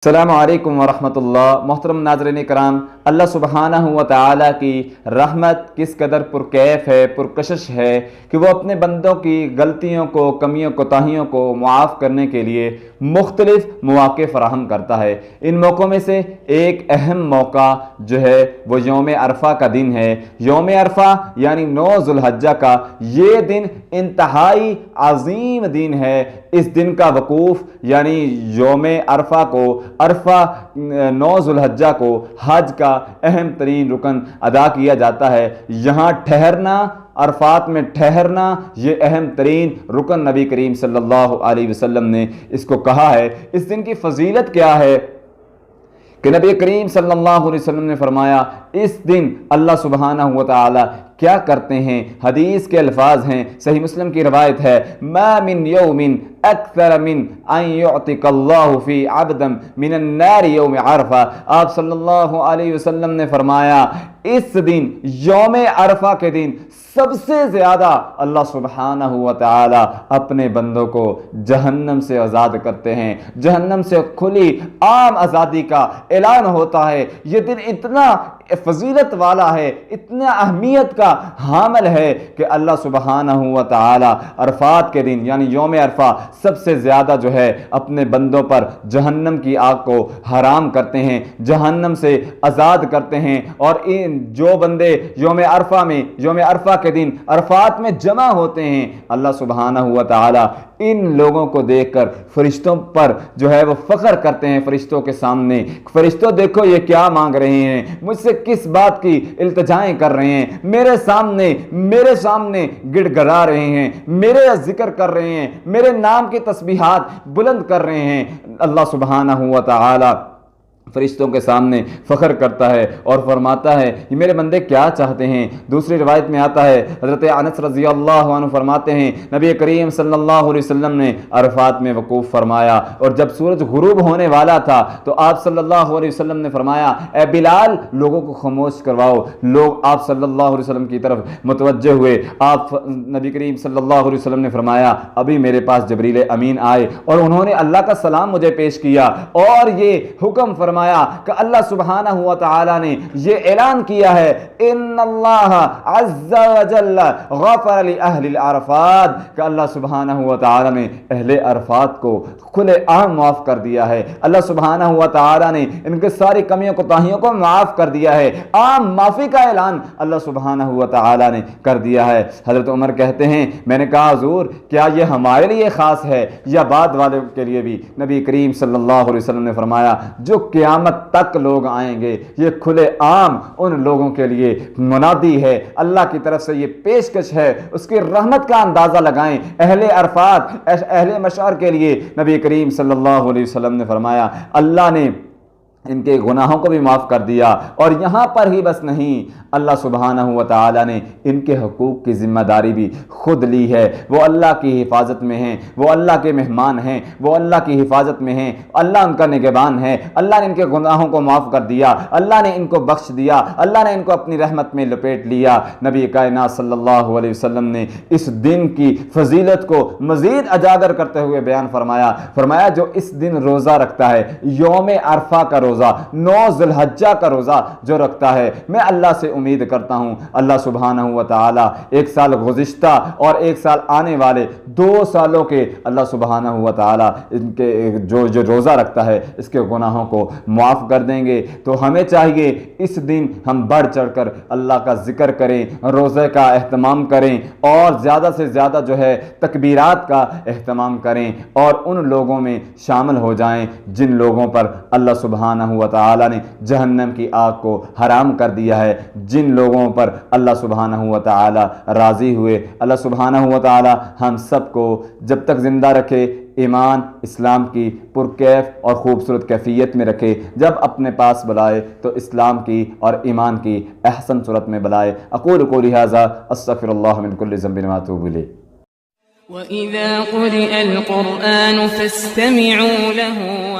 السلام علیکم ورحمۃ اللہ۔ محترم ناظرین کرام، اللہ سبحانہ و تعالیٰ کی رحمت کس قدر پرکیف ہے، پرکشش ہے کہ وہ اپنے بندوں کی غلطیوں کو، کمیوں کوتاہیوں کو معاف کرنے کے لیے مختلف مواقع فراہم کرتا ہے۔ ان موقعوں میں سے ایک اہم موقع جو ہے وہ یوم عرفہ کا دن ہے۔ یوم عرفہ یعنی 9 ذو الحجہ کا یہ دن انتہائی عظیم دن ہے۔ اس دن کا وقوف یعنی یوم عرفہ کو، عرفہ 9 ذو الحجہ کو حج کا اہم ترین رکن ادا کیا جاتا ہے۔ یہاں ٹھہرنا، عرفات میں ٹھہرنا، یہ اہم ترین رکن نبی کریم صلی اللہ علیہ وسلم نے اس کو کہا ہے۔ اس دن کی فضیلت کیا ہے کہ نبی کریم صلی اللہ علیہ وسلم نے فرمایا اس دن اللہ سبحانہ و تعالی کیا کرتے ہیں؟ حدیث کے الفاظ ہیں، صحیح مسلم کی روایت ہے، ما من یوم اکثر من ان یعتق اللہ فی عبدا من النار یوم عرفہ۔ آپ صلی اللہ علیہ وسلم نے فرمایا اس دن، یوم عرفہ کے دن، سب سے زیادہ اللہ سبحانہ و تعالی اپنے بندوں کو جہنم سے آزاد کرتے ہیں۔ جہنم سے کھلی عام آزادی کا اعلان ہوتا ہے۔ یہ دن اتنا فضیلت والا ہے، اتنا اہمیت کا حامل ہے کہ اللہ سبحانہ و تعالی عرفات کے دن یعنی یوم عرفہ سب سے زیادہ جو ہے اپنے بندوں پر جہنم کی آگ کو حرام کرتے ہیں، جہنم سے آزاد کرتے ہیں۔ اور ان جو بندے یوم عرفہ کے دن عرفات میں جمع ہوتے ہیں، اللہ سبحانہ و تعالی ان لوگوں کو دیکھ کر فرشتوں پر جو ہے وہ فخر کرتے ہیں۔ فرشتوں کے سامنے، فرشتوں دیکھو یہ کیا مانگ رہے ہیں، مجھ سے کس بات کی التجائیں کر رہے ہیں، میرے سامنے گڑ گڑا رہے ہیں، میرے ذکر کر رہے ہیں، میرے نام کی تسبیحات بلند کر رہے ہیں۔ اللہ سبحانہ و تعالی فرشتوں کے سامنے فخر کرتا ہے اور فرماتا ہے یہ میرے بندے کیا چاہتے ہیں۔ دوسری روایت میں آتا ہے، حضرت انس رضی اللہ عنہ فرماتے ہیں نبی کریم صلی اللہ علیہ وسلم نے عرفات میں وقوف فرمایا اور جب سورج غروب ہونے والا تھا تو آپ صلی اللہ علیہ وسلم نے فرمایا اے بلال لوگوں کو خاموش کرواؤ۔ لوگ آپ صلی اللہ علیہ وسلم کی طرف متوجہ ہوئے۔ آپ نبی کریم صلی اللہ علیہ وسلم نے فرمایا ابھی میرے پاس جبریل امین آئے اور انہوں نے اللہ کا سلام مجھے پیش کیا اور یہ حکم فرمایا کہ اللہ سبحانہ و تعالی نے یہ اعلان کیا ہے ان اللہ عز وجل غفر لأہل العرفات، کہ اللہ سبحانہ و تعالی نے اہل عرفات کو کھلے عام معاف کر دیا ہے۔ اللہ سبحانہ و تعالی نے ان کے ساری کمیوں کوتاہیوں کو معاف کر دیا ہے۔ عام معافی کا اعلان اللہ سبحانہ و تعالی نے کر دیا ہے۔ حضرت عمر کہتے ہیں میں نے کہا حضور کیا یہ ہمارے لیے خاص ہے یا بعد والے کے لیے بھی؟ نبی کریم صلی اللہ علیہ وسلم نے فرمایا جو قیامت تک لوگ آئیں گے یہ کھلے عام ان لوگوں کے لیے منادی ہے، اللہ کی طرف سے یہ پیشکش ہے، اس کی رحمت کا اندازہ لگائیں۔ اہل عرفات، اہل مشعر کے لیے نبی کریم صلی اللہ علیہ وسلم نے فرمایا اللہ نے ان کے گناہوں کو بھی معاف کر دیا۔ اور یہاں پر ہی بس نہیں، اللہ سبحانہ و تعالی نے ان کے حقوق کی ذمہ داری بھی خود لی ہے۔ وہ اللہ کی حفاظت میں ہیں، وہ اللہ کے مہمان ہیں، وہ اللہ کی حفاظت میں ہیں، اللہ ان کا نگہبان ہے۔ اللہ نے ان کے گناہوں کو معاف کر دیا، اللہ نے ان کو بخش دیا، اللہ نے ان کو اپنی رحمت میں لپیٹ لیا۔ نبی کائنات صلی اللہ علیہ وسلم نے اس دن کی فضیلت کو مزید اجاگر کرتے ہوئے بیان فرمایا جو اس دن روزہ رکھتا ہے، یوم عرفہ کا روزہ، 9 ذو الحجہ کا روزہ جو رکھتا ہے، میں اللہ سے امید کرتا ہوں اللہ سبحانہ و تعالی ایک سال گزشتہ اور ایک سال آنے والے 2 سالوں کے اللہ سبحانہ و تعالی ان کے جو روزہ رکھتا ہے اس کے گناہوں کو معاف کر دیں گے۔ تو ہمیں چاہیے اس دن ہم بڑھ چڑھ کر اللہ کا ذکر کریں، روزے کا اہتمام کریں اور زیادہ سے زیادہ جو ہے تکبیرات کا اہتمام کریں اور ان لوگوں میں شامل ہو جائیں جن لوگوں پر اللہ سبحانہ و تعالی نے جہنم کی آگ کو حرام کر دیا ہے، جن لوگوں پر اللہ سبحانہ و تعالی راضی ہوئے۔ اللہ سبحانہ و تعالی ہم سب کو جب تک زندہ رکھے ایمان اسلام کی پرکیف اور خوبصورت کیفیت میں رکھے، جب اپنے پاس بلائے تو اسلام کی اور ایمان کی احسن صورت میں بلائے۔ اقول قولی ھذا استغفر اللہ من کل ذنب واتوب الیہ۔ وَإِذَا قُرِئَ الْقُرْآنُ فَاسْتَمِعُوا لَهُ